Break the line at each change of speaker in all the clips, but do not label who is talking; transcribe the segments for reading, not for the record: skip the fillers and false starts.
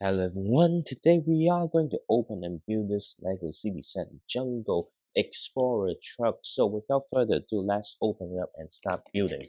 Hello everyone, today we are going to open and build this LEGO City Set Jungle Explorer truck. So without further ado, let's open it up and start building.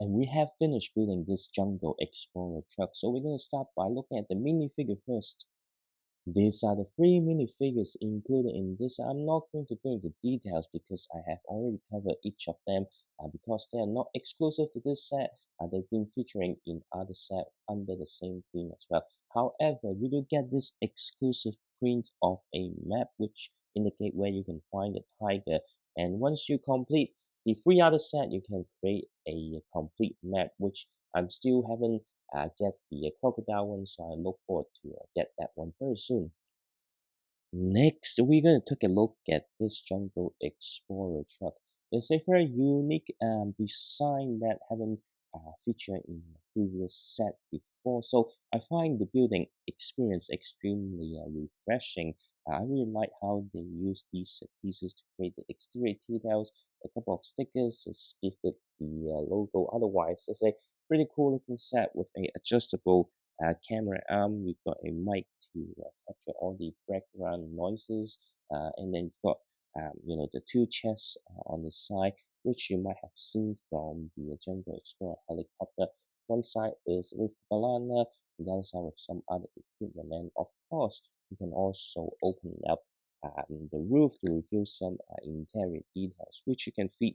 And we have finished building this Jungle Explorer truck, so we're going to start by looking at the minifigure first. These are the three minifigures included in this. I'm not going to go into details because I have already covered each of them because they are not exclusive to this set. They've been featuring in other sets under the same theme as well. However, you do get this exclusive print of a map which indicate where you can find the tiger. And once you complete the three other set, you can create a complete map, which I'm still haven't get the crocodile one, so I look forward to get that one very soon. Next, we're going to take a look at this Jungle Explorer truck. It's a very unique design that haven't featured in the previous set before, so I find the building experience extremely refreshing. I really like how they use these pieces to create the exterior details, a couple of stickers, just give it the logo. Otherwise, it's a pretty cool looking set with a adjustable camera arm. We've got a mic to capture all the background noises, and then you've got the two chests on the side, which you might have seen from the Jungle Explorer helicopter. One side is with the banana, the other side with some other equipment, and of course you can also open up the roof to reveal some interior details, which you can fit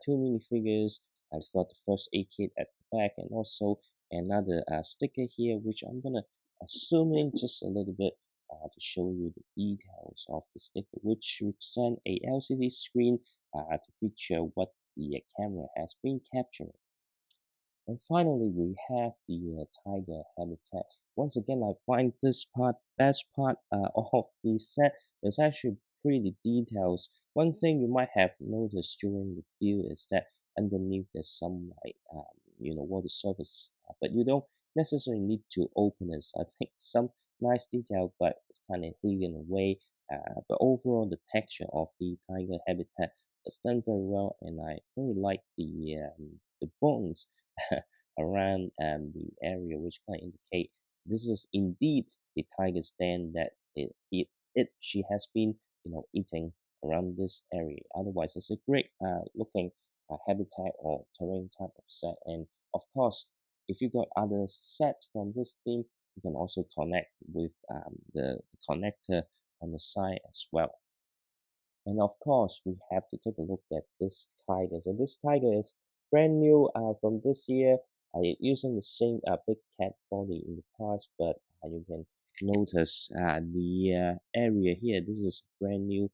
two minifigures. I've got the first aid kit at the back, and also another sticker here, which I'm gonna zoom in just a little bit to show you the details of the sticker, which represent a LCD screen to feature what the camera has been capturing. And finally, we have the tiger habitat. Once again, I find this best part of the set is actually pretty details. One thing you might have noticed during the build is that underneath there's some like water surface, but you don't necessarily need to open it. So I think some nice detail, but it's kind of hidden away. But overall, the texture of the tiger habitat is done very well, and I very like the bones around the area, which kind of indicate this is indeed the tiger's den that she has been eating around this area. Otherwise, it's a great looking habitat or terrain type of set. And of course, if you got other sets from this theme, you can also connect with the connector on the side as well. And of course, we have to take a look at this tiger. So this tiger is brand new from this year. Using the same big cat body in the past, but you can notice the area here. This is brand new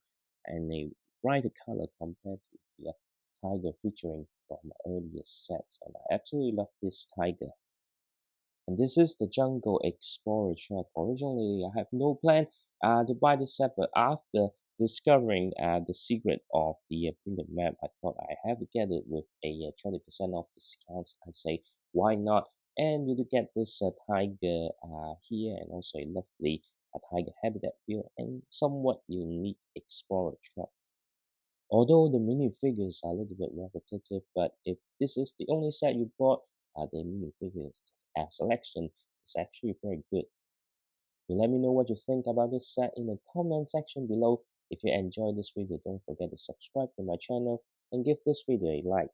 and a brighter color compared to the tiger featuring from earlier sets. And I absolutely love this tiger. And this is the Jungle Explorer truck. Originally, I have no plan to buy this set, but after discovering the secret of the printed map, I thought I have to get it with a 20% off discounts. I say, why not? And you do get this tiger here, and also a lovely tiger habitat build, and somewhat unique Explorer truck. Although the minifigures are a little bit repetitive, but if this is the only set you bought, the minifigures selection is actually very good. You let me know what you think about this set in the comment section below. If you enjoyed this video, don't forget to subscribe to my channel and give this video a like.